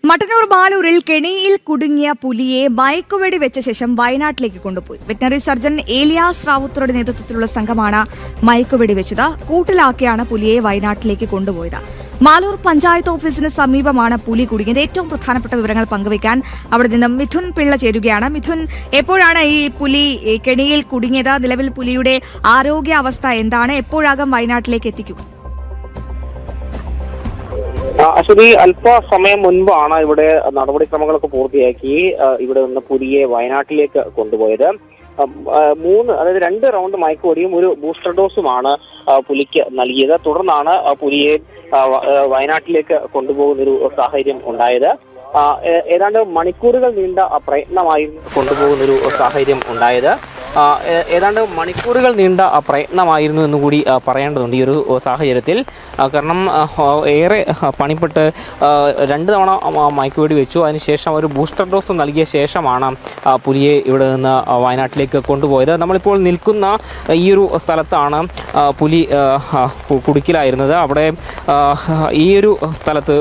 മട്ടന്നൂർ ബാലൂരിൽ കെണിയിൽ കുടുങ്ങിയ പുലിയെ മയക്കുവെടി വെച്ച ശേഷം വയനാട്ടിലേക്ക് കൊണ്ടുപോയി. വെറ്ററിനറി സർജൻ ഏലിയാസ് റാവുത്തറുടെ നേതൃത്വത്തിലുള്ള സംഘമാണ് മയക്കുവെടി വെച്ചത്. കൂട്ടിലാക്കിയാണ് പുലിയെ വയനാട്ടിലേക്ക് കൊണ്ടുപോയത്. മാലൂർ പഞ്ചായത്ത് ഓഫീസിന് സമീപമാണ് പുലി കുടുങ്ങിയത്. ഏറ്റവും പ്രധാനപ്പെട്ട വിവരങ്ങൾ പങ്കുവയ്ക്കാൻ അവിടെ നിന്നും മിഥുൻ പിള്ള ചേരുകയാണ്. മിഥുൻ, എപ്പോഴാണ് ഈ പുലി കെണിയിൽ കുടുങ്ങിയത്? നിലവിൽ പുലിയുടെ ആരോഗ്യാവസ്ഥ എന്താണ്? എപ്പോഴാകും വയനാട്ടിലേക്ക് എത്തിക്കുക? അശ്വതി, അല്പസമയം മുൻപാണ് ഇവിടെ നടപടിക്രമങ്ങളൊക്കെ പൂർത്തിയാക്കി ഇവിടെ നിന്ന് പുലിയെ വയനാട്ടിലേക്ക് കൊണ്ടുപോയത്. അതായത് 2 റൗണ്ട് മയക്കുവെടിയും ഒരു ബൂസ്റ്റർ ഡോസുമാണ് പുലിക്ക് നൽകിയത്. തുടർന്നാണ് പുലിയെ വയനാട്ടിലേക്ക് കൊണ്ടുപോകുന്നൊരു സാഹചര്യം ഉണ്ടായത്. ഏതാണ്ട് മണിക്കൂറുകൾ നീണ്ട പ്രയത്നമായിരുന്നു കൊണ്ടുപോകുന്നൊരു സാഹചര്യം ഉണ്ടായത്. പ്രയത്നമായിരുന്നു എന്നുകൂടി പറയേണ്ടതുണ്ട് ഈ ഒരു സാഹചര്യത്തിൽ. കാരണം ഏറെ പണിപ്പെട്ട് 2 തവണ മയക്കുവെടി വെച്ചു. അതിനുശേഷം ഒരു ബൂസ്റ്റർ ഡോസ് നൽകിയ ശേഷമാണ് പുലിയെ ഇവിടെ നിന്ന് വയനാട്ടിലേക്ക് കൊണ്ടുപോയത്. നമ്മളിപ്പോൾ നിൽക്കുന്ന ഈ ഒരു സ്ഥലത്താണ് പുലി കുടുക്കിലായിരുന്നത്. അവിടെ ഈ ഒരു സ്ഥലത്ത്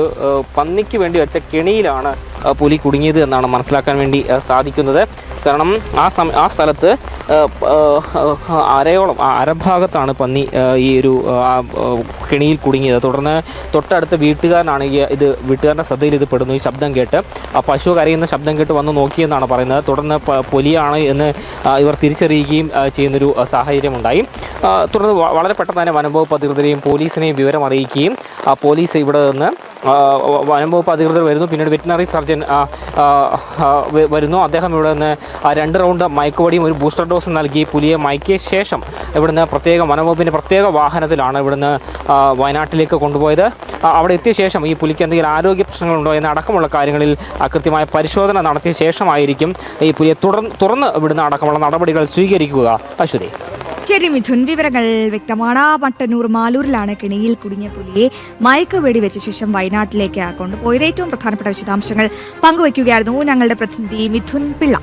പന്നിക്ക് വേണ്ടി വെച്ച കെണിയിലാണ് പുലി കുടുങ്ങിയത് എന്നാണ് മനസ്സിലാക്കാൻ വേണ്ടി സാധിക്കുന്നത്. കാരണം ആ സ്ഥലത്ത് അരഭാഗത്താണ് പന്നി ഈ ഒരു കെണിയിൽ കുടുങ്ങിയത്. തുടർന്ന് തൊട്ടടുത്ത വീട്ടുകാരനാണ് വീട്ടുകാരൻ്റെ ശ്രദ്ധയിൽ ഇത് പെടുന്നു. ഈ ശബ്ദം കേട്ട് പശു കരയുന്ന ശബ്ദം കേട്ട് വന്ന് നോക്കിയെന്നാണ് പറയുന്നത്. തുടർന്ന് പുലിയാണ് എന്ന് ഇവർ തിരിച്ചറിയുകയും ചെയ്യുന്നൊരു സാഹചര്യമുണ്ടായി. തുടർന്ന് വളരെ പെട്ടെന്ന് തന്നെ വനംവകുപ്പ് അധികൃതരെയും പോലീസിനെയും വിവരം അറിയിക്കുകയും പോലീസ് ഇവിടെ നിന്ന് വനംവകുപ്പ് അധികൃതർ വരുന്നു. പിന്നീട് വെറ്റിനറി സർജൻ വരുന്നു. അദ്ദേഹം ഇവിടെ നിന്ന് 2 റൗണ്ട് മയക്കുവെടിയും ഒരു ബൂസ്റ്റർ ഡോസ് നൽകി പുലിയെ മയക്കിയ ശേഷം ഇവിടുന്ന് വനംവകുപ്പിൻ്റെ പ്രത്യേക വാഹനത്തിലാണ് ഇവിടുന്ന് വയനാട്ടിലേക്ക് കൊണ്ടുപോയത്. അവിടെ എത്തിയ ശേഷം ഈ പുലിക്ക് എന്തെങ്കിലും ആരോഗ്യ പ്രശ്നങ്ങളുണ്ടോ എന്നടക്കമുള്ള കാര്യങ്ങളിൽ കൃത്യമായ പരിശോധന നടത്തിയ ശേഷമായിരിക്കും ഈ പുലിയെ തുറന്ന് ഇവിടുന്ന് അടക്കമുള്ള നടപടികൾ സ്വീകരിക്കുക. അശ്വതി. ശരി മിഥുൻ, വിവരങ്ങൾ വ്യക്തമാണ്. മട്ടന്നൂർ മാലൂരിലാണ് കെണിയിൽ കുടുങ്ങിയ പുലിയെ മയക്കുവെടി വെച്ച ശേഷം വയനാട്ടിലേക്ക് കൊണ്ടുപോയത്. ഏറ്റവും പ്രധാനപ്പെട്ട വിശദാംശങ്ങൾ പങ്കുവയ്ക്കുകയായിരുന്നു ഞങ്ങളുടെ പ്രതിനിധി മിഥുൻ പിള്ള.